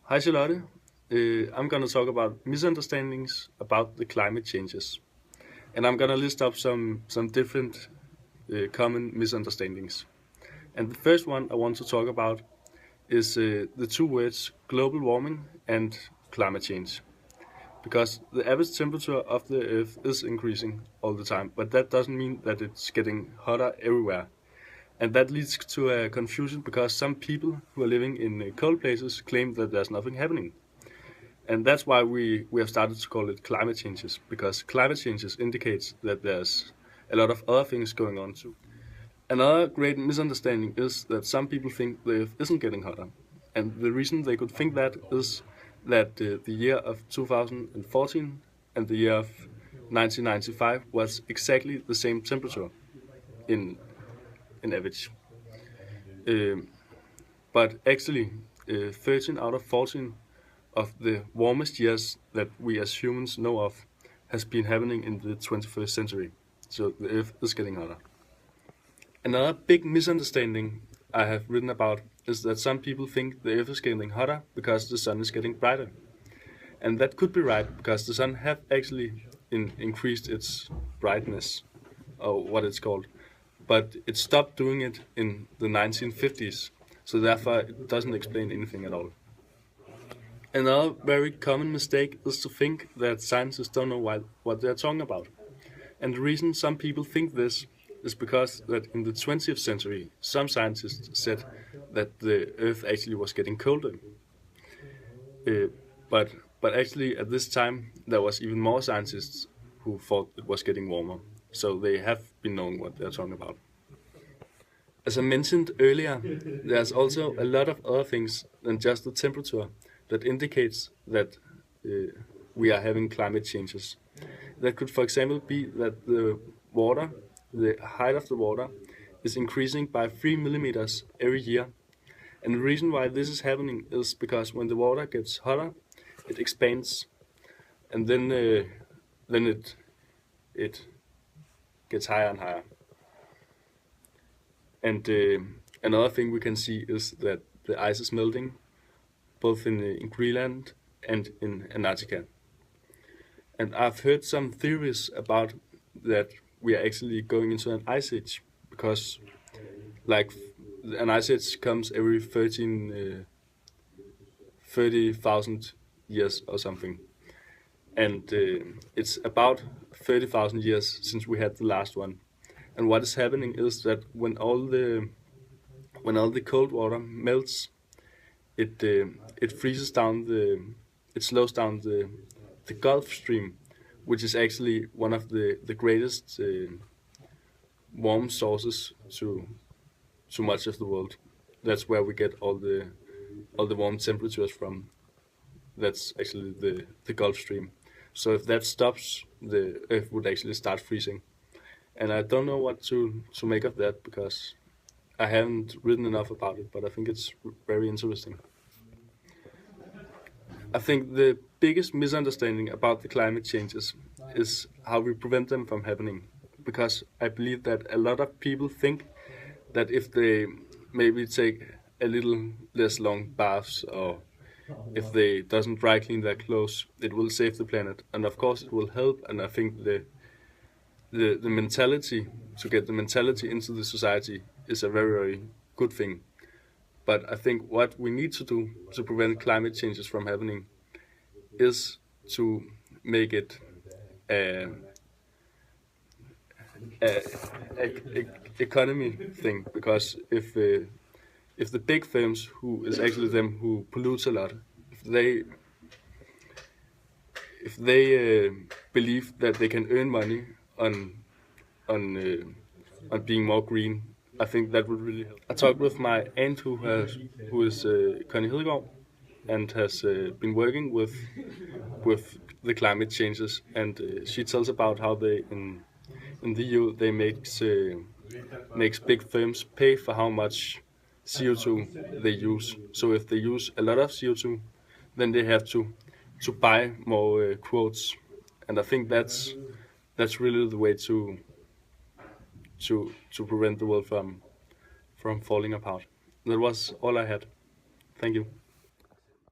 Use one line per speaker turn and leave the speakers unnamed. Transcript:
Hi Charlotte. I'm going to talk about misunderstandings about the climate changes. And I'm going to list up some different common misunderstandings. And the first one I want to talk about is the two words global warming and climate change. Because the average temperature of the Earth is increasing all the time, but that doesn't mean that it's getting hotter everywhere. And that leads to a confusion because some people who are living in cold places claim that there's nothing happening. And that's why we have started to call it climate changes, because climate changes indicates that there's a lot of other things going on too. Another great misunderstanding is that some people think the Earth isn't getting hotter. And the reason they could think that is that the year of 2014 and the year of 1995 was exactly the same temperature in, in average. Um, but actually, 13 out of 14 of the warmest years that we as humans know of has been happening in the 21st century. So the Earth is getting hotter. Another big misunderstanding I have written about is that some people think the Earth is getting hotter because the sun is getting brighter. And that could be right because the sun have actually increased its brightness, or what it's called. But it stopped doing it in the 1950s. So therefore it doesn't explain anything at all. Another very common mistake is to think that scientists don't know what they're talking about. And the reason some people think this is because that in the 20th century, some scientists said that the Earth actually was getting colder. Uh, but but actually at this time there was even more scientists who thought it was getting warmer. So they have been knowing what they're talking about. As I mentioned earlier, there's also a lot of other things than just the temperature that indicates that we are having climate changes. That could, for example, be that the height of the water, is increasing by 3 millimeters every year. And the reason why this is happening is because when the water gets hotter, it expands, and then it gets higher and higher. And another thing we can see is that the ice is melting, both in Greenland and in Antarctica. And I've heard some theories about that we are actually going into an ice age because, like, an ice age comes every 30,000 years or something. And it's about 30,000 years since we had the last one. And what is happening is that when all the cold water melts, it freezes down it slows down the Gulf Stream, which is actually one of the greatest warm sources to much of the world. That's where we get all the warm temperatures from. That's actually the Gulf Stream. So if that stops, the Earth would actually start freezing. And I don't know what to make of that because I haven't written enough about it, but I think it's very interesting. I think the biggest misunderstanding about the climate changes is how we prevent them from happening. Because I believe that a lot of people think that if they maybe take a little less long baths, or if they doesn't dry clean their clothes, it will save the planet. And of course it will help, and I think the mentality, to get the mentality into the society, is a very good thing. But I think what we need to do to prevent climate changes from happening is to make it a, a, a economy thing. Because if the big firms, who is actually them who pollute a lot, if they believe that they can earn money on on being more green, I think that would really help. I talked with my aunt who is Connie Hedegaard, and has been working with the climate changes, and she tells about how they in the EU they makes big firms pay for how much CO2 they use. So if they use a lot of CO2, then they have to buy more quotes, and I think that's really the way to prevent the world from falling apart. That was all I had. Thank you.